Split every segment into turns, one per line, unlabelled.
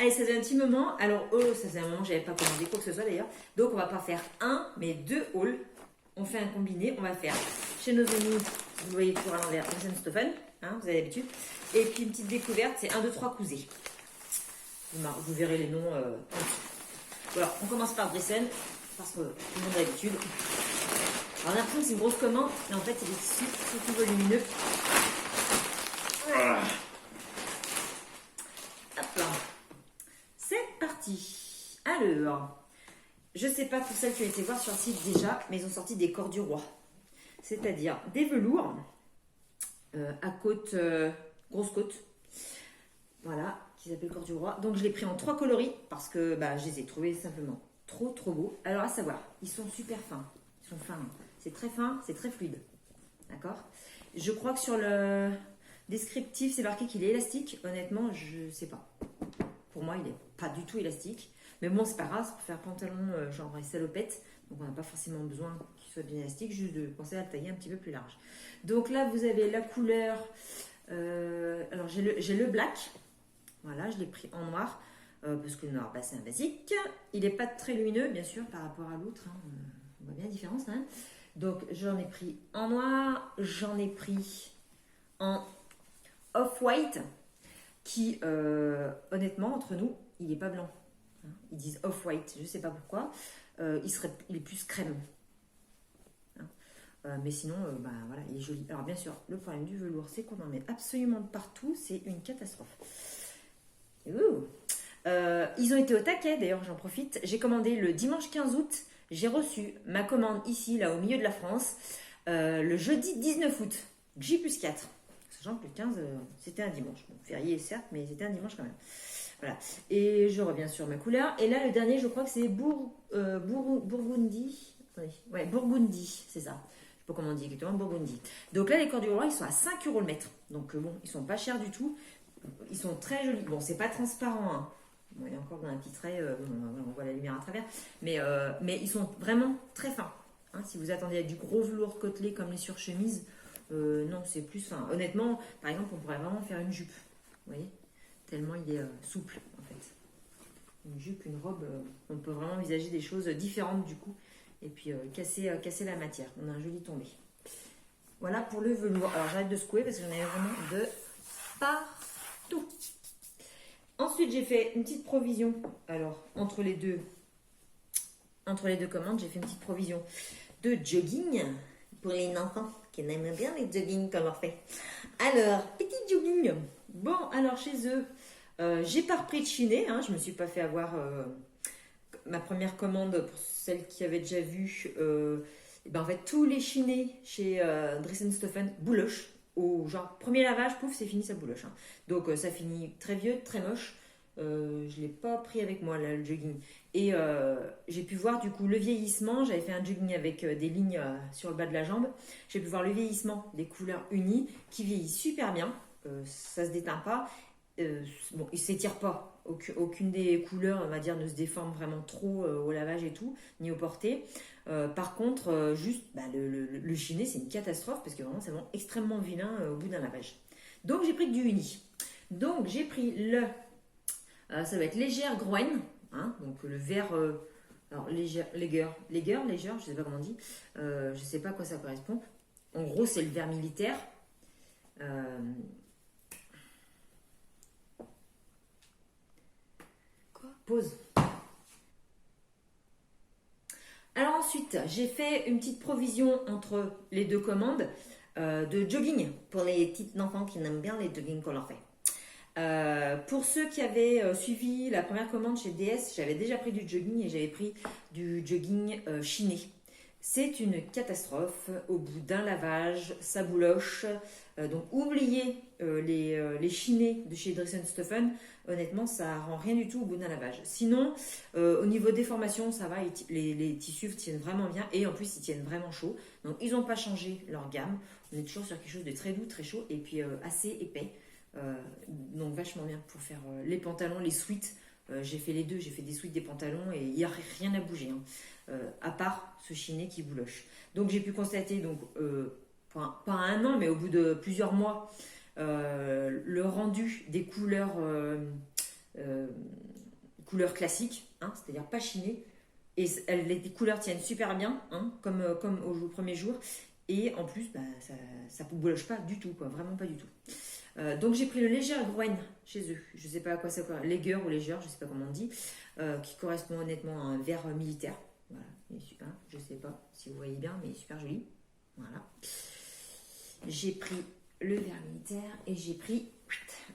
Allez, ça faisait un petit moment. Alors, ça faisait un moment que j'avais pas commandé quoi que ce soit d'ailleurs. Donc, on va pas faire un, mais deux hauls. On fait un combiné. On va faire chez nos amis, vous voyez toujours à l'envers, Dress Stephen, hein, vous avez l'habitude. Et puis, une petite découverte, c'est 1, 2, 3 cousés. Vous verrez les noms en dessous. Voilà, on commence par Dressen, parce que tout le monde a l'habitude. Alors, on a l'impression que c'est une grosse commande, mais en fait, c'est des tissus surtout volumineux. Hop là. C'est parti. Alors, je sais pas pour celles qui ont été voir sur le site déjà, mais ils ont sorti des corps du roi. C'est-à-dire des velours à côte, grosse côte. Voilà, qui s'appelle corps du roi. Donc, je l'ai pris en 3 coloris parce que je les ai trouvés simplement trop beaux. Alors, à savoir, ils sont super fins. Ils sont fins. C'est très fin, c'est très fluide. D'accord? Je crois que sur le descriptif, c'est marqué qu'il est élastique. Honnêtement, je sais pas. Pour moi, il n'est pas du tout élastique. Mais bon, c'est pas grave, c'est pour faire pantalon genre salopette. Donc, on n'a pas forcément besoin qu'il soit bien élastique, juste de penser à le tailler un petit peu plus large. Donc là, vous avez la couleur. Alors, j'ai le black. Voilà, je l'ai pris en noir. Parce que le noir, c'est un basique. Il n'est pas très lumineux, bien sûr, par rapport à l'autre. Hein. On voit bien la différence. Hein. Donc, j'en ai pris en noir. J'en ai pris en off-white. Qui, honnêtement, entre nous, il n'est pas blanc. Hein. Ils disent off-white, je ne sais pas pourquoi. Il est plus crème. Hein. Mais sinon, voilà, il est joli. Alors, bien sûr, le problème du velours, c'est qu'on en met absolument partout. C'est une catastrophe. Ils ont été au taquet, d'ailleurs, j'en profite. J'ai commandé le dimanche 15 août. J'ai reçu ma commande ici, là, au milieu de la France, le jeudi 19 août. J+4. Sachant que le 15, c'était un dimanche. Bon, férié, certes, mais c'était un dimanche quand même. Voilà. Et je reviens sur ma couleur. Et là, le dernier, je crois que c'est Burgundy. Attendez. Ouais, Burgundy, c'est ça. Je sais pas comment on dit exactement, Burgundy. Donc là, les corps du roi, ils sont à 5 € le mètre. Donc bon, ils sont pas chers du tout. Ils sont très jolis. Bon, c'est pas transparent. Hein. Bon, il y a encore un petit trait. On voit la lumière à travers. Mais ils sont vraiment très fins. Hein, si vous attendez avec du gros velours côtelé comme les surchemises, non, c'est plus fin. Honnêtement, par exemple, on pourrait vraiment faire une jupe. Vous voyez? Tellement il est souple, en fait. Une jupe, une robe, on peut vraiment envisager des choses différentes du coup. Et puis casser la matière. On a un joli tombé. Voilà pour le velours. Alors j'arrête de secouer parce que j'en ai vraiment de partout. Ensuite, j'ai fait une petite provision. Alors, entre les deux commandes, j'ai fait une petite provision de jogging pour les enfants qui aiment bien les jogging qu'on leur fait. Alors, petit jogging. Bon, alors chez eux, j'ai pas repris de chiné. Hein, je me suis pas fait avoir ma première commande pour celles qui avaient déjà vu. En fait, tous les chinés chez Dress Stephen boulochent. Au genre, premier lavage, pouf, c'est fini, ça bouloche. Hein. Donc, ça finit très vieux, très moche. Je ne l'ai pas pris avec moi, là, le jogging. Et j'ai pu voir, du coup, le vieillissement. J'avais fait un jogging avec des lignes sur le bas de la jambe. J'ai pu voir le vieillissement des couleurs unies qui vieillissent super bien. Ça ne se déteint pas. Bon, il ne s'étire pas. Aucune des couleurs, on va dire, ne se déforme vraiment trop au lavage et tout, ni au porté. Par contre, juste le chiné, c'est une catastrophe parce que vraiment, c'est vraiment extrêmement vilain au bout d'un lavage. Donc, j'ai pris que du uni. Donc, j'ai pris ça va être légère groine, hein, donc le vert, alors légère, légère, je sais pas comment on dit, je sais pas à quoi ça correspond. En gros, c'est le vert militaire. Pause. Alors ensuite, j'ai fait une petite provision entre les deux commandes de jogging pour les petites enfants qui aiment bien les jogging qu'on leur fait. Pour ceux qui avaient suivi la première commande chez DS, j'avais déjà pris du jogging et j'avais pris du jogging chiné. C'est une catastrophe. Au bout d'un lavage, ça bouloche. Donc oubliez les chinés de chez Dress Stephen. Honnêtement, ça rend rien du tout au bout d'un lavage. Sinon, au niveau des formations, ça va. Les tissus tiennent vraiment bien et en plus, ils tiennent vraiment chaud. Donc, ils n'ont pas changé leur gamme. On est toujours sur quelque chose de très doux, très chaud et puis assez épais. Donc, vachement bien pour faire les pantalons, les sweats. J'ai fait les deux. J'ai fait des sweats, des pantalons et il n'y a rien à bouger. Hein. À part ce chiné qui bouloche. Donc, j'ai pu constater, donc, pas un an, mais au bout de plusieurs mois, le rendu des couleurs couleur classique, hein, c'est-à-dire pas chinée. Et les couleurs tiennent super bien, hein, comme au premier jour. Et en plus, bah, ça ne bouloche pas du tout, quoi, vraiment pas du tout. Donc j'ai pris le Leger Groen chez eux. Je ne sais pas à quoi ça correspond, Leger ou Leger, je ne sais pas comment on dit, qui correspond honnêtement à un vert militaire. Voilà, hein, je ne sais pas si vous voyez bien, mais il est super joli. Voilà. J'ai pris le vert militaire et j'ai pris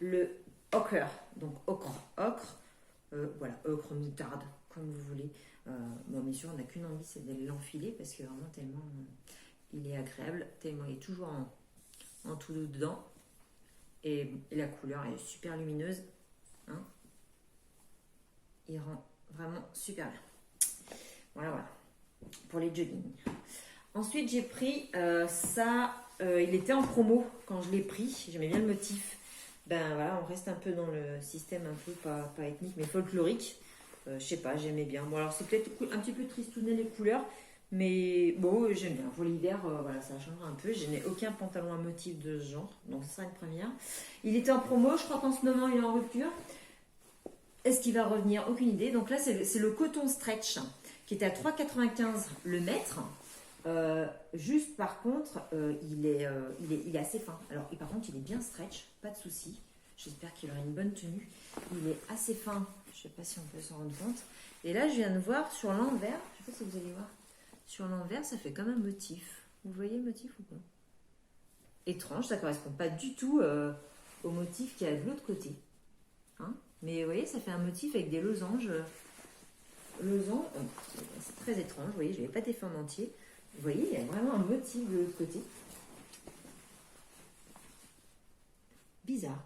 le ochre, donc ocre, voilà, ocre moutarde, comme vous voulez. Bon, bien sûr, on n'a qu'une envie, c'est d'aller l'enfiler parce que vraiment tellement il est agréable, tellement il est toujours en tout dedans. Et la couleur est super lumineuse. Hein. Il rend vraiment super bien. Voilà. Pour les jogging. Ensuite, j'ai pris ça. Il était en promo quand je l'ai pris. J'aimais bien le motif. Ben voilà, on reste un peu dans le système un peu pas ethnique, mais folklorique. Je sais pas, j'aimais bien. Bon, alors c'est peut-être un petit peu tristounet les couleurs. Mais bon, j'aime bien. Pour l'hiver, voilà, ça changera un peu. Je n'ai aucun pantalon à motif de ce genre. Donc, ce sera une première. Il était en promo. Je crois qu'en ce moment, il est en rupture. Est-ce qu'il va revenir? Aucune idée. Donc là, c'est le coton stretch qui était à 3,95 le mètre. Juste, par contre, il est assez fin. Alors, et par contre, il est bien stretch. Pas de souci. J'espère qu'il aura une bonne tenue. Il est assez fin. Je ne sais pas si on peut s'en rendre compte. Et là, je viens de voir sur l'envers. Je ne sais pas si vous allez voir. Sur l'envers, ça fait comme un motif. Vous voyez le motif ou pas? Étrange, ça ne correspond pas du tout au motif qu'il y a de l'autre côté. Hein, mais vous voyez, ça fait un motif avec des losanges. C'est très étrange. Vous voyez, je ne l'avais pas défait en entier. Vous voyez, il y a vraiment un motif de l'autre côté. Bizarre.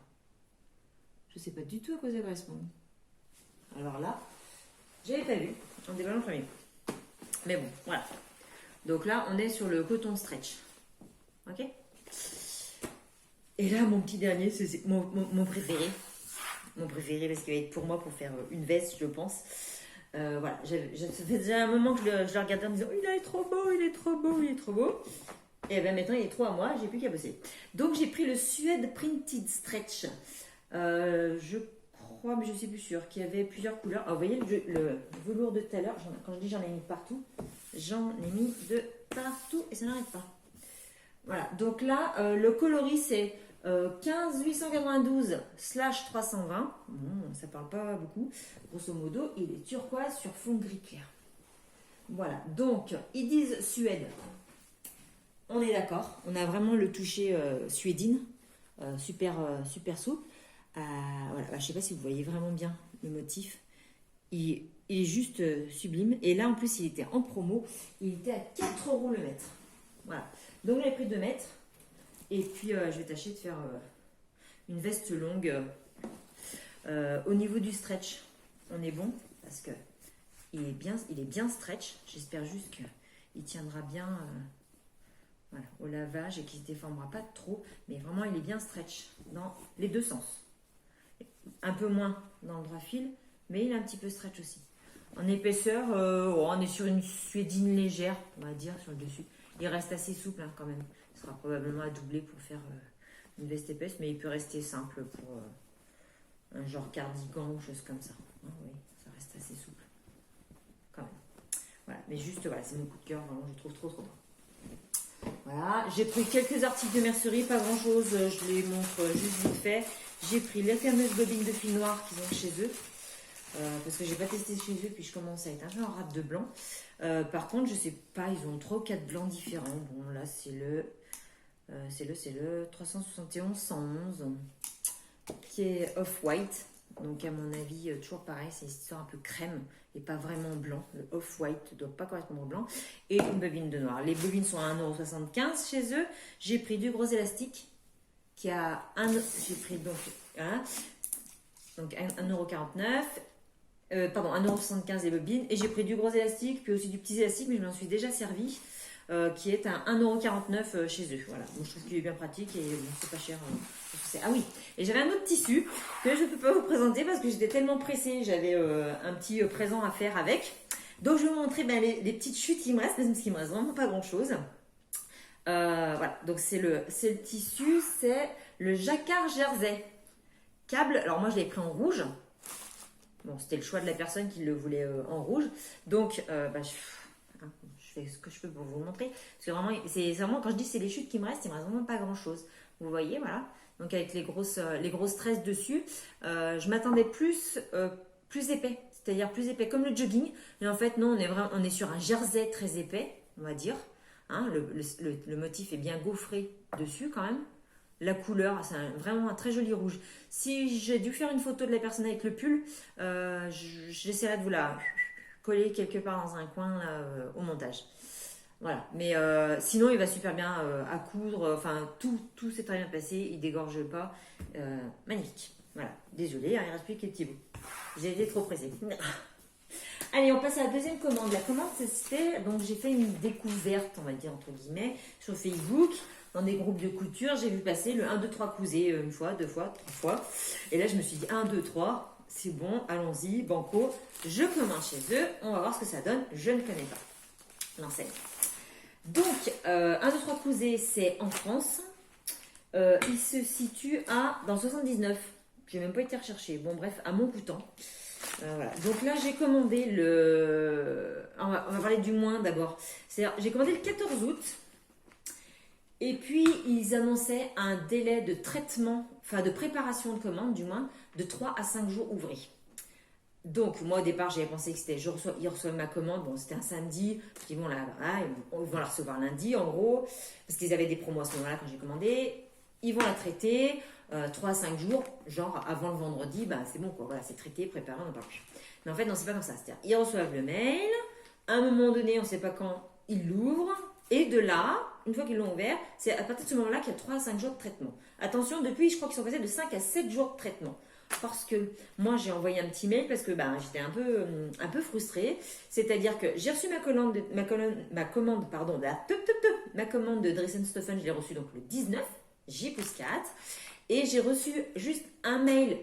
Je ne sais pas du tout à quoi ça correspond. Alors là, je n'avais pas vu en déballant le premier. Mais bon, voilà. Donc là, on est sur le coton stretch. Ok? Et là, mon petit dernier, c'est mon préféré. Mon préféré parce qu'il va être pour moi pour faire une veste, je pense. Voilà, ça fait déjà un moment que je le regardais en me disant il est trop beau, il est trop beau, il est trop beau. Et bien maintenant, il est trop à moi, j'ai plus qu'à bosser. Donc j'ai pris le Suede Printed Stretch. Je crois, mais je ne suis plus sûre, qu'il y avait plusieurs couleurs. Ah, vous voyez le velours de tout à l'heure, quand je dis j'en ai mis partout, j'en ai mis de partout et ça n'arrête pas. Voilà, donc là, le coloris c'est 15 892/320. Bon, ça parle pas beaucoup. Grosso modo, il est turquoise sur fond gris clair. Voilà, donc ils disent Suède. On est d'accord, on a vraiment le toucher suédine, super souple. Voilà, je ne sais pas si vous voyez vraiment bien le motif. Il est juste sublime. Et là, en plus, il était en promo. Il était à 4 € le mètre. Voilà. Donc, j'ai pris 2 mètres. Et puis, je vais tâcher de faire une veste longue. Au niveau du stretch, on est bon. Parce que il est bien stretch. J'espère juste qu'il tiendra bien voilà, au lavage et qu'il ne se déformera pas trop. Mais vraiment, il est bien stretch dans les deux sens. Un peu moins dans le drap fil, mais il est un petit peu stretch aussi. En épaisseur, on est sur une suédine légère, on va dire, sur le dessus. Il reste assez souple hein, quand même. Il sera probablement à doubler pour faire une veste épaisse, mais il peut rester simple pour un genre cardigan ou chose comme ça. Hein, oui, ça reste assez souple. Quand même. Voilà, mais juste, voilà, c'est mon coup de cœur, vraiment, je trouve trop bon. Voilà, j'ai pris quelques articles de mercerie, pas grand chose, je les montre juste vite fait. J'ai pris les fameuses bobines de fil noir qu'ils ont chez eux, parce que j'ai pas testé chez eux, puis je commence à être un peu en rate de blanc. Par contre, je sais pas, ils ont 3 ou 4 blancs différents. Bon, là, c'est le 371-111 qui est off-white. Donc, à mon avis, toujours pareil, c'est une histoire un peu crème et pas vraiment blanc. Le off-white ne doit pas correspondre au blanc. Et une bobine de noir. Les bobines sont à 1,75 € chez eux. J'ai pris du gros élastique qui a j'ai pris donc 1,49 €. Pardon, 1,75 € les bobines. Et j'ai pris du gros élastique, puis aussi du petit élastique, mais je m'en suis déjà servi. Qui est à 1,49 € chez eux. Voilà. Donc, je trouve qu'il est bien pratique et bon, c'est pas cher. Ah oui, et j'avais un autre tissu que je ne peux pas vous présenter parce que j'étais tellement pressée. J'avais un petit présent à faire avec. Donc, je vais vous montrer les petites chutes qui me restent, parce qu'il me reste vraiment pas grand-chose. Voilà, donc c'est le tissu, c'est le jacquard jersey. Câble, alors moi je l'ai pris en rouge. Bon, c'était le choix de la personne qui le voulait en rouge. Donc, je fais ce que je peux pour vous le montrer. Parce que vraiment, c'est vraiment, quand je dis c'est les chutes qui me restent, il me reste vraiment pas grand-chose. Vous voyez, voilà. Donc, avec les grosses tresses dessus, je m'attendais plus épais. C'est-à-dire plus épais comme le jogging. Mais en fait, non, on est sur un jersey très épais, on va dire. Hein, le motif est bien gaufré dessus quand même. La couleur, c'est vraiment un très joli rouge. Si j'ai dû faire une photo de la personne avec le pull, j'essaierai de vous la coller quelque part dans un coin là, au montage. Voilà, mais sinon il va super bien à coudre, enfin tout s'est très bien passé, il dégorge pas, magnifique. Voilà, désolé, hein, il reste plus que petit bout. J'ai été trop pressée. Allez, on passe à la deuxième commande. La commande, c'était, donc j'ai fait une découverte, on va dire entre guillemets, sur Facebook, dans des groupes de couture. J'ai vu passer le 1, 2, 3 cousé une fois, 2 fois, 3 fois. Et là, je me suis dit 1, 2, 3, c'est bon, allons-y, banco. Je commande chez eux, on va voir ce que ça donne. Je ne connais pas l'enseigne. Donc, 1, 2, 3 cousé, c'est en France. Il se situe dans 79. J'ai même pas été rechercher. Bon, bref, à Montcoutan. Voilà. Donc là, j'ai commandé on va parler du moins d'abord. C'est-à-dire, j'ai commandé le 14 août. Et puis, ils annonçaient un délai de traitement, enfin de préparation de commande, du moins, de 3 à 5 jours ouvrés. Donc, moi, au départ, j'avais pensé que ils reçoivent ma commande. Bon, c'était un samedi. Ils vont la recevoir lundi, en gros. Parce qu'ils avaient des promos à ce moment-là quand j'ai commandé. Ils vont la traiter 3 à 5 jours. Genre, avant le vendredi, c'est bon, quoi. Voilà, c'est traité, préparé, on n'en parle plus. Mais en fait, non, c'est pas comme ça. C'est-à-dire, ils reçoivent le mail. À un moment donné, on ne sait pas quand, ils l'ouvrent. Et de là, une fois qu'ils l'ont ouvert, c'est à partir de ce moment-là qu'il y a 3 à 5 jours de traitement. Attention, depuis, je crois qu'ils sont passés de 5 à 7 jours de traitement. Parce que moi, j'ai envoyé un petit mail parce que j'étais un peu frustrée. C'est-à-dire que j'ai reçu ma commande de Dressenstoffen, je l'ai reçue donc le 19, J+4. Et j'ai reçu juste un mail,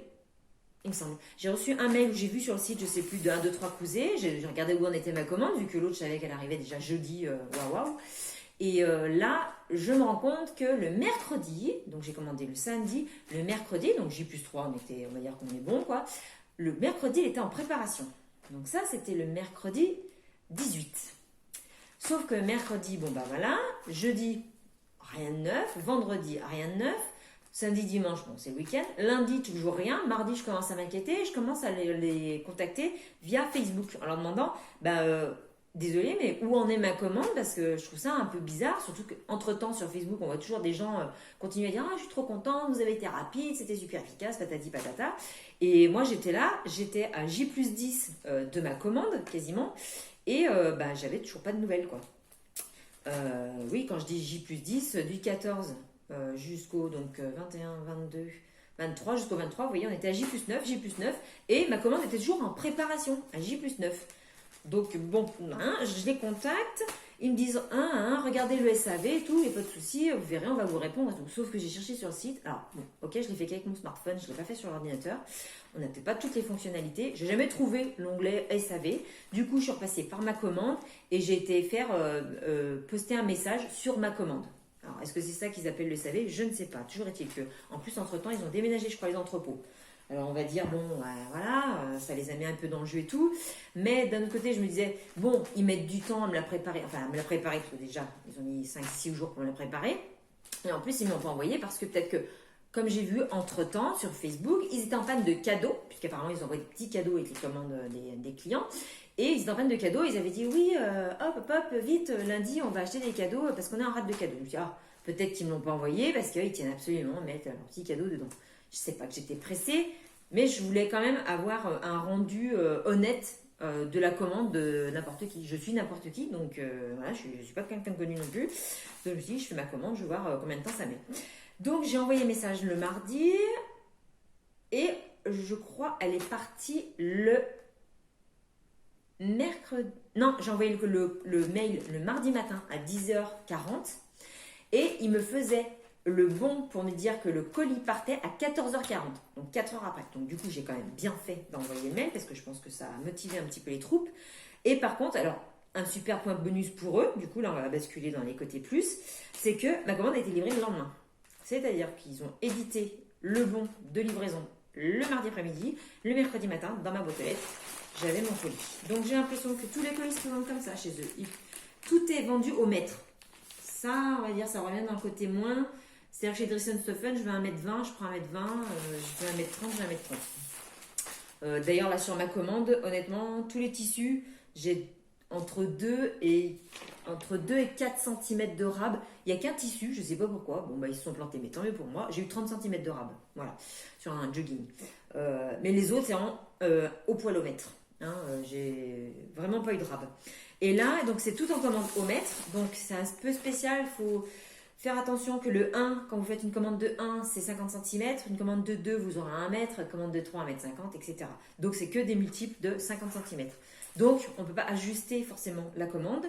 il me semble. J'ai reçu un mail où j'ai vu sur le site, je sais plus, de 1, 2, 3 cousés. J'ai regardé où en était ma commande, vu que l'autre, je savais qu'elle arrivait déjà jeudi. Waouh. Et là, je me rends compte que le mercredi, donc j'ai commandé le samedi, le mercredi, donc J+3, on va dire qu'on est bon, quoi. Le mercredi, il était en préparation. Donc ça, c'était le mercredi 18. Sauf que mercredi, voilà, jeudi, rien de neuf, vendredi, rien de neuf, samedi, dimanche, c'est le week-end, lundi, toujours rien, mardi, je commence à m'inquiéter, je commence à les contacter via Facebook en leur demandant, désolé, mais où en est ma commande? Parce que je trouve ça un peu bizarre, surtout qu'entre-temps, sur Facebook, on voit toujours des gens continuer à dire « Ah, je suis trop contente, vous avez été rapide, c'était super efficace, patati patata. » Et moi, j'étais à J+10 de ma commande, quasiment, et j'avais toujours pas de nouvelles, quoi. Oui, quand je dis J+10, du 14 jusqu'au 21, 22, 23, jusqu'au 23, vous voyez, on était à J+9, et ma commande était toujours en préparation, à J+9. Donc, je les contacte, ils me disent, regardez le SAV et tout, il n'y a pas de souci, vous verrez, on va vous répondre. Donc, sauf que j'ai cherché sur le site. Alors, je l'ai fait qu'avec mon smartphone, je ne l'ai pas fait sur l'ordinateur. On n'a peut-être pas toutes les fonctionnalités. Je n'ai jamais trouvé l'onglet SAV. Du coup, je suis repassée par ma commande et j'ai été faire poster un message sur ma commande. Alors, est-ce que c'est ça qu'ils appellent le SAV? Je ne sais pas. Toujours est-il que, en plus, entre-temps, ils ont déménagé, je crois, les entrepôts. Alors on va dire, ça les a mis un peu dans le jeu et tout. Mais d'un autre côté, je me disais, ils mettent du temps à me la préparer. Enfin, à me la préparer, parce que déjà, ils ont mis 5-6 jours pour me la préparer. Et en plus, ils ne m'ont pas envoyé parce que peut-être que, comme j'ai vu entre-temps sur Facebook, ils étaient en panne de cadeaux, puisqu'apparemment, ils envoient des petits cadeaux avec les commandes des clients. Et ils étaient en panne de cadeaux. Ils avaient dit, oui, hop, vite, lundi, on va acheter des cadeaux parce qu'on est en rate de cadeaux. Je me suis dit, peut-être qu'ils ne m'ont pas envoyé parce qu'ils tiennent absolument à mettre leurs petits cadeaux dedans. Je sais pas que j'étais pressée, mais je voulais quand même avoir un rendu honnête de la commande de n'importe qui. Je suis n'importe qui, donc voilà, je ne suis pas quelqu'un de connu non plus. Donc je me suis dit, je fais ma commande, je vais voir combien de temps ça met. Donc j'ai envoyé un message le mardi et je crois elle est partie le mercredi. Non, j'ai envoyé le mail le mardi matin à 10h40 et il me faisait le bon pour me dire que le colis partait à 14h40, donc 4 heures après. Donc du coup, j'ai quand même bien fait d'envoyer le mail parce que je pense que ça a motivé un petit peu les troupes. Et par contre, alors, un super point bonus pour eux, du coup, là, on va basculer dans les côtés plus, c'est que ma commande a été livrée le lendemain. C'est-à-dire qu'ils ont édité le bon de livraison le mardi après-midi, le mercredi matin, dans ma boîte aux lettres, j'avais mon colis. Donc j'ai l'impression que tous les colis se présentent comme ça chez eux. Tout est vendu au mètre. Ça, on va dire, ça revient dans le côté moins. C'est-à-dire que chez Dress & Stephen, je vais à 1,20 m, je prends 1,20 m, je vais à 1,30 m, je vais à 1,30 m. D'ailleurs, là, sur ma commande, honnêtement, tous les tissus, j'ai entre 2 et 4 cm de rab. Il n'y a qu'un tissu, je ne sais pas pourquoi. Bon, bah, ils se sont plantés, mais tant mieux pour moi. J'ai eu 30 cm de rab, voilà, sur un jogging. Mais les autres, c'est vraiment au poil au mètre. Hein, j'ai vraiment pas eu de rab. Et là, donc c'est tout en commande au mètre. Donc c'est un peu spécial. Il faut faire attention que le 1, quand vous faites une commande de 1, c'est 50 cm. Une commande de 2, vous aurez 1 mètre. Une commande de 3, 1,50 m, etc. Donc c'est que des multiples de 50 cm. Donc on ne peut pas ajuster forcément la commande.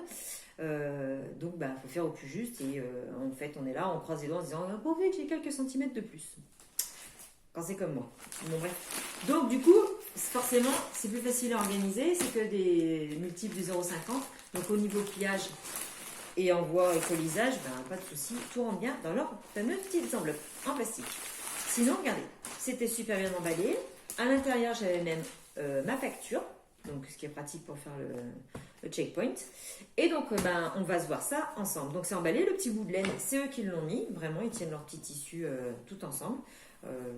Donc il faut faire au plus juste. Et en fait, on est là, on croise les doigts en se disant pourvu que j'ai quelques centimètres de plus. Quand c'est comme moi. Bon, bref. Donc du coup, forcément, c'est plus facile à organiser. C'est que des multiples de 0,50. Donc au niveau pliage et envoi et colisage, pas de souci. Tout rentre bien dans leurs fameuses petites enveloppes en plastique. Sinon, regardez, c'était super bien emballé. À l'intérieur, j'avais même ma facture. Donc ce qui est pratique pour faire le checkpoint. Et donc, on va se voir ça ensemble. Donc c'est emballé. Le petit bout de laine, c'est eux qui l'ont mis. Vraiment, ils tiennent leur petit tissu tout ensemble.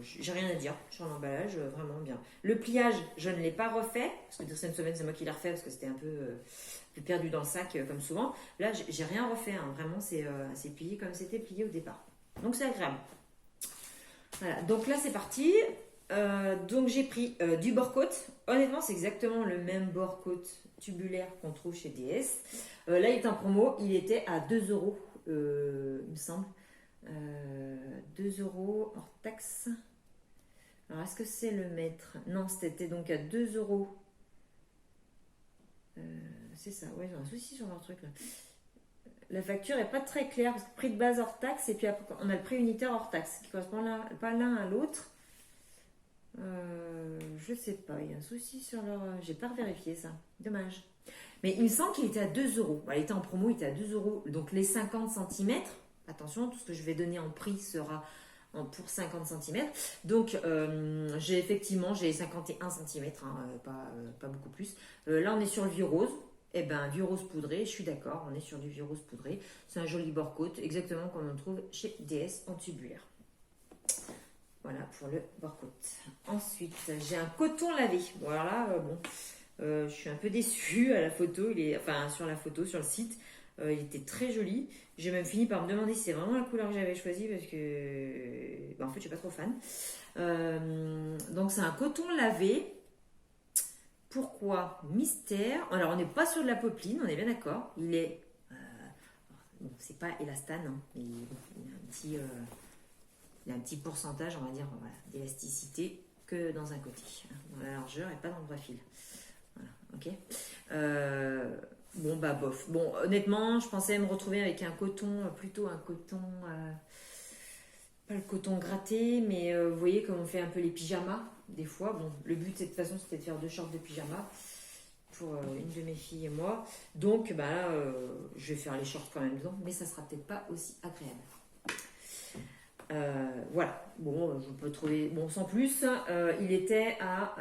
J'ai rien à dire sur l'emballage, vraiment bien. Le pliage, je ne l'ai pas refait parce que Dress & Stephen, c'est moi qui l'ai refait parce que c'était un peu perdu dans le sac comme souvent. Là, j'ai rien refait, hein. Vraiment, c'est plié comme c'était plié au départ. Donc, c'est agréable. Voilà, donc là, c'est parti. Donc, j'ai pris du bord-côte. Honnêtement, c'est exactement le même bord-côte tubulaire qu'on trouve chez DS. Là, il est en promo. Il était à 2 €, il me semble. 2 € hors taxe. Alors, est-ce que c'est le mètre? Non, c'était donc à 2 €. C'est ça, ouais, j'ai un souci sur leur truc là. La facture est pas très claire parce que prix de base hors taxe et puis après, on a le prix unitaire hors taxe qui correspond pas l'un à l'autre. Je sais pas, il y a un souci sur leur. J'ai pas vérifié ça, dommage. Mais il me semble qu'il était à 2 €. Il était en promo, il était à 2 €. Donc les 50 cm. Attention, tout ce que je vais donner en prix sera pour 50 cm. Donc, j'ai 51 cm, pas beaucoup plus. Là, on est sur le vieux rose. Eh bien, vieux rose poudré, je suis d'accord, on est sur du vieux rose poudré. C'est un joli bord-côte, exactement comme on trouve chez DS en tubulaire. Voilà pour le bord-côte. Ensuite, j'ai un coton lavé. Bon, alors là, je suis un peu déçue à la photo. Sur la photo, sur le site. Il était très joli. J'ai même fini par me demander si c'est vraiment la couleur que j'avais choisie parce que, en fait, je suis pas trop fan. Donc, c'est un coton lavé. Pourquoi? Mystère. Alors, on n'est pas sur de la popeline, on est bien d'accord. Il est. C'est pas élastane, hein, mais il y a un petit pourcentage, on va dire, d'élasticité que dans un côté. Dans la largeur et pas dans le droit fil. Voilà, ok. Bof. Bon, honnêtement, je pensais me retrouver avec un coton, plutôt un coton, pas le coton gratté, mais vous voyez comme on fait un peu les pyjamas, des fois. Bon, le but, de toute façon, c'était de faire 2 shorts de pyjama pour une de mes filles et moi. Donc, je vais faire les shorts quand même dedans, mais ça sera peut-être pas aussi agréable. Voilà, bon, je peux trouver, bon, sans plus, il était à,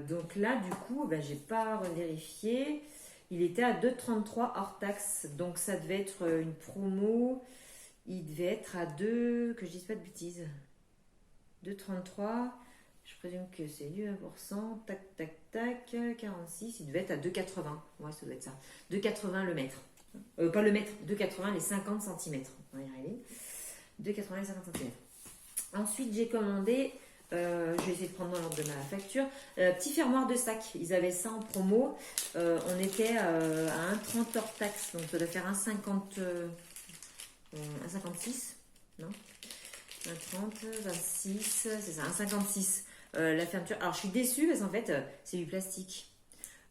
donc là, du coup, j'ai pas vérifié. Il était à 2,33 hors taxe, donc ça devait être une promo. Il devait être à 2, que je dise pas de bêtises. 2,33, je présume que c'est du 1%. Tac, tac, tac, 46, il devait être à 2,80. Ouais, ça doit être ça. 2,80 le mètre. Pas le mètre, 2,80 les 50 cm. On va y arriver. 2,80 les 50 cm. Ensuite, j'ai commandé. Je vais essayer de prendre dans l'ordre de ma facture. Petit fermoir de sac. Ils avaient ça en promo. On était à 1,30 hors taxe. Donc ça doit faire 1,50. 1,56. Non 1,30, 26. C'est ça, 1,56. La fermeture. Alors je suis déçue parce qu'en fait, c'est du plastique.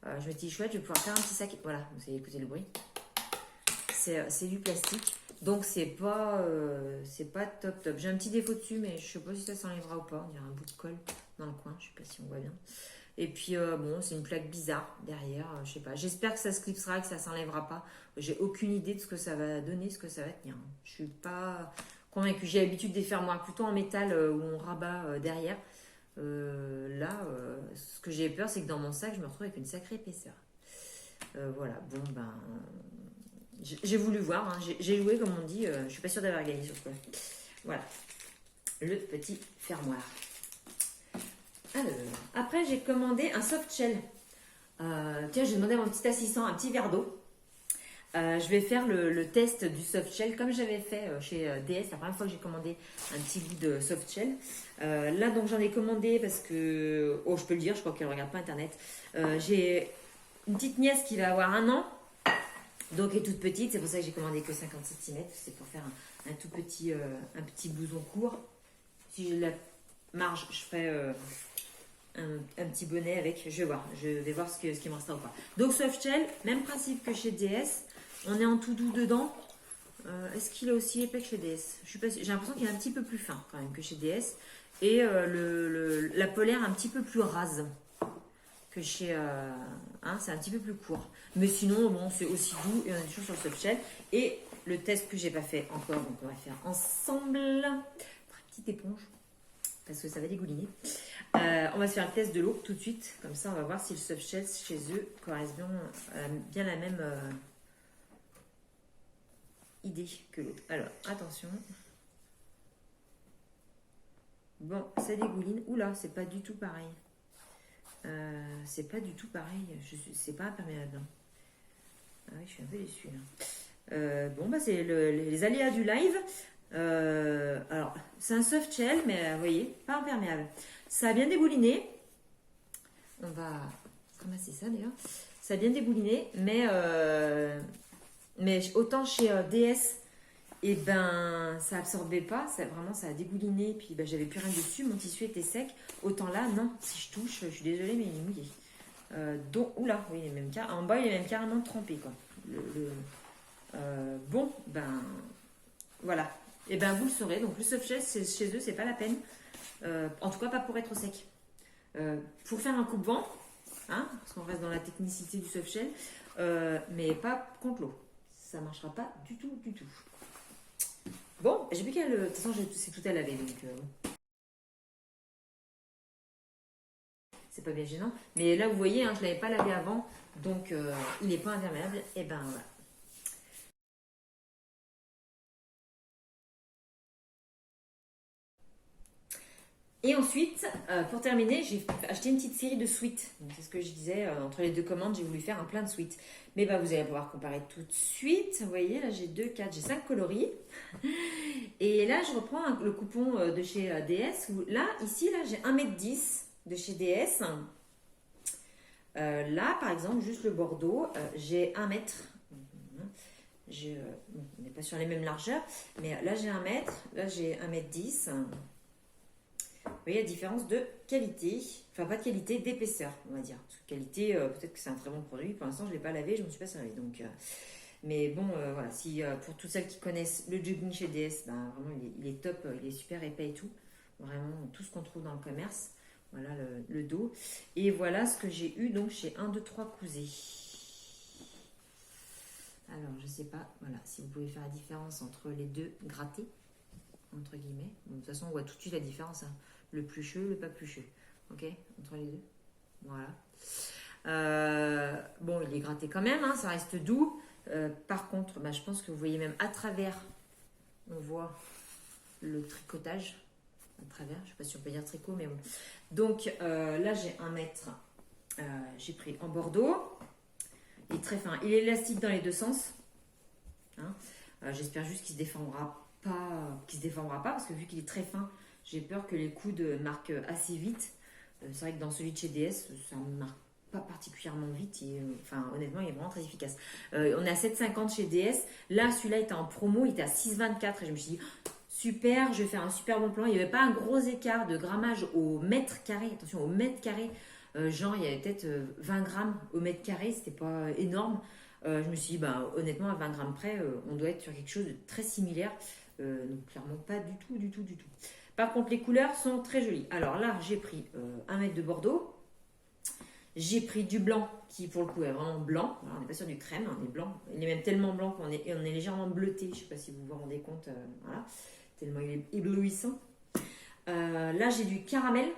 Je me dis chouette, je vais pouvoir faire un petit sac. Voilà, vous avez écouté le bruit. C'est du plastique. Donc c'est pas top. J'ai un petit défaut dessus, mais je sais pas si ça s'enlèvera ou pas. Il y a un bout de colle dans le coin, je sais pas si on voit bien. Et puis c'est une plaque bizarre derrière, je sais pas. J'espère que ça se clipsera, que ça s'enlèvera pas. J'ai aucune idée de ce que ça va donner, ce que ça va tenir. Je suis pas convaincue. J'ai l'habitude des fermoirs plutôt en métal où on rabat derrière. Là, ce que j'ai peur, c'est que dans mon sac, je me retrouve avec une sacrée épaisseur. Voilà, bon, ben, j'ai voulu voir, hein. J'ai joué, comme on dit, je suis pas sûre d'avoir gagné sur ce coup. Voilà, le petit fermoir. Alors, après, j'ai commandé un soft shell. Tiens, j'ai demandé à mon petit assistant un petit verre d'eau. Je vais faire le test du soft shell comme j'avais fait chez DS la première fois que j'ai commandé un petit bout de soft shell. Là, donc, j'en ai commandé parce que, oh, je peux le dire, je crois qu'elle ne regarde pas internet. J'ai une petite nièce qui va avoir 1 an, donc elle est toute petite. C'est pour ça que j'ai commandé que 50 cm. C'est pour faire un tout petit, un petit blouson court. Si j'ai de la marge, je ferai un petit bonnet avec. Je vais voir ce qui me restera ou pas. Donc soft shell, même principe que chez DS. On est en tout doux dedans. Est-ce qu'il est aussi épais que chez DS? Je suis pas sûre. J'ai l'impression qu'il est un petit peu plus fin quand même que chez DS. Et la polaire un petit peu plus rase que chez... c'est un petit peu plus court. Mais sinon, bon, c'est aussi doux et on est toujours sur le soft shell. Et le test que j'ai pas fait encore, donc on va faire ensemble. Petite éponge, parce que ça va dégouliner. On va se faire le test de l'eau tout de suite. Comme ça, on va voir si le soft shell chez eux correspond bien la même... idée que l'autre. Alors, attention. Bon, ça dégouline. Oula, c'est pas du tout pareil. C'est pas du tout pareil. C'est pas imperméable. Ah oui, je suis un peu déçue là. Bon, bah c'est les aléas du live. Alors, c'est un soft shell, mais vous voyez, pas imperméable. Ça a bien dégouliné. On va ramasser ça d'ailleurs. Ça a bien dégouliné, mais autant chez DS, et ben ça absorbait pas, ça a dégouliné, puis ben, j'avais plus rien dessus, mon tissu était sec. Autant là, non, si je touche, je suis désolée, mais il est mouillé. Donc, oula, oui, il est même en bas, il est même carrément trempé, quoi. Bon, ben voilà. Et ben vous le saurez. Donc le soft shell, chez eux, c'est pas la peine. En tout cas, pas pour être sec. Pour faire un coupe-vent, hein, parce qu'on reste dans la technicité du soft shell, mais pas contre l'eau. Ça marchera pas du tout, du tout. Bon, j'ai plus qu'à le... De toute façon, c'est tout à laver, donc... c'est pas bien gênant. Mais là, vous voyez, hein, je l'avais pas lavé avant, donc il n'est pas imperméable. Et ben voilà. Et ensuite, pour terminer, j'ai acheté une petite série de sweats. C'est ce que je disais, entre les deux commandes, j'ai voulu faire un plein de sweats. Mais bah, vous allez pouvoir comparer tout de suite. Vous voyez, là j'ai 2, 4, j'ai 5 coloris. Et là, je reprends le coupon de chez DS. Là, ici, là, j'ai 1,10 m de chez DS. Là, par exemple, juste le Bordeaux, j'ai 1 mètre. On n'est pas sur les mêmes largeurs, mais là j'ai 1 mètre, là j'ai 1,10 m. Vous voyez la différence de qualité, enfin pas de qualité, d'épaisseur, on va dire. Parce que qualité, peut-être que c'est un très bon produit. Pour l'instant, je ne l'ai pas lavé, je ne me suis pas servi. Donc, mais bon, voilà, si pour toutes celles qui connaissent le jogging chez DS, ben, vraiment il est top, il est super épais et tout. Vraiment tout ce qu'on trouve dans le commerce. Voilà le dos. Et voilà ce que j'ai eu donc chez 1, 2, 3 Cousé. Alors, je sais pas, voilà, si vous pouvez faire la différence entre les deux grattés, entre guillemets. Bon, de toute façon, on voit tout de suite la différence, hein. Le plucheux, le pas plucheux. Ok, entre les deux. Voilà. Bon, il est gratté quand même, hein, ça reste doux. Par contre, bah, je pense que vous voyez même à travers, on voit le tricotage. À travers, je ne sais pas si on peut dire tricot, mais bon. Donc là, j'ai 1 mètre. J'ai pris en Bordeaux. Il est très fin. Il est élastique dans les deux sens. Hein. J'espère juste qu'il ne se déformera pas, parce que vu qu'il est très fin, j'ai peur que les coudes marquent assez vite. C'est vrai que dans celui de chez DS, ça ne marque pas particulièrement vite. Enfin, honnêtement, il est vraiment très efficace. On est à 7,50 chez DS. Là, celui-là était en promo, il était à 6,24 et je me suis dit, super, je vais faire un super bon plan. Il n'y avait pas un gros écart de grammage au mètre carré. Attention, au mètre carré. Genre, il y avait peut-être 20 grammes au mètre carré, c'était pas énorme. Je me suis dit, bah, honnêtement, à 20 grammes près, on doit être sur quelque chose de très similaire. Donc, clairement, pas du tout, du tout, du tout. Par contre, les couleurs sont très jolies. Alors là, j'ai pris 1 mètre de Bordeaux. J'ai pris du blanc, qui pour le coup est vraiment blanc. Alors, on n'est pas sur du crème, on est blanc. Il est même tellement blanc qu'on est légèrement bleuté. Je ne sais pas si vous vous rendez compte. Voilà, tellement il est éblouissant. Là, j'ai du caramel.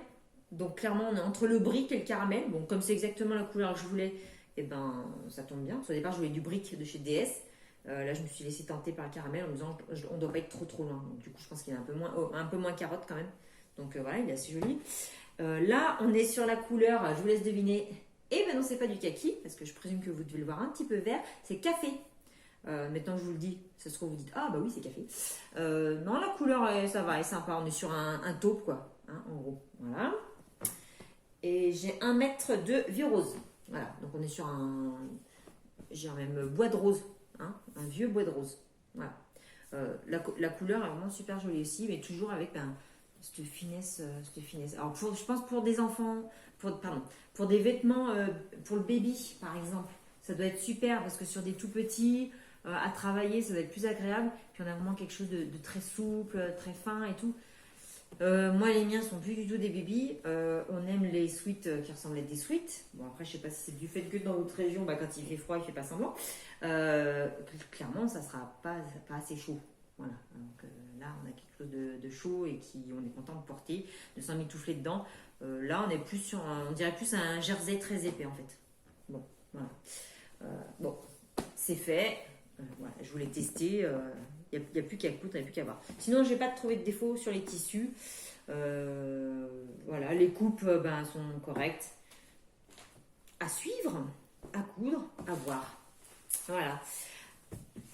Donc clairement, on est entre le brick et le caramel. Bon, comme c'est exactement la couleur que je voulais, et ben ça tombe bien. Parce qu'au départ, je voulais du brick de chez DS. Là, je me suis laissé tenter par le caramel en me disant on doit pas être trop loin. Donc, du coup, je pense qu'il est un peu moins carotte quand même. Donc voilà, il est assez joli. Là, on est sur la couleur, je vous laisse deviner. Et ben non, c'est pas du kaki, parce que je présume que vous devez le voir un petit peu vert. C'est café. Maintenant que je vous le dis, ça se trouve, vous dites ah bah oui, c'est café. Non, la couleur, ça va, elle est sympa. On est sur un taupe, quoi, hein, en gros. Voilà. Et j'ai 1 mètre de vieux rose. Voilà, donc on est sur j'ai même bois de rose, hein, un vieux bois de rose. Voilà. La couleur est vraiment super jolie aussi, mais toujours avec cette finesse, Alors je pense pour des enfants, pour des vêtements, pour le baby par exemple, ça doit être super parce que sur des tout petits, à travailler, ça doit être plus agréable. Puis on a vraiment quelque chose de très souple, très fin et tout. Moi, les miens sont plus du tout des bébés. On aime les sweats qui ressemblent à des sweats. Bon, après, je sais pas si c'est du fait que dans votre région, quand il fait froid, il fait pas semblant. Clairement, ça sera pas assez chaud. Voilà. Donc là, on a quelque chose de chaud et on est content de porter, de s'emmitoufler dedans. Là, on est plus on dirait plus un jersey très épais en fait. Bon, voilà. Bon, c'est fait. Voilà, je voulais tester. Il n'y a plus qu'à coudre, il n'y a plus qu'à voir. Sinon, je n'ai pas trouvé de défaut sur les tissus. Voilà, les coupes sont correctes. À suivre, à coudre, à voir. Voilà.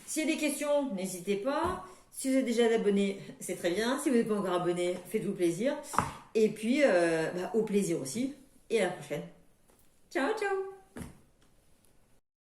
S'il y a des questions, n'hésitez pas. Si vous êtes déjà abonné, c'est très bien. Si vous n'êtes pas encore abonné, faites-vous plaisir. Et puis, au plaisir aussi. Et à la prochaine. Ciao, ciao!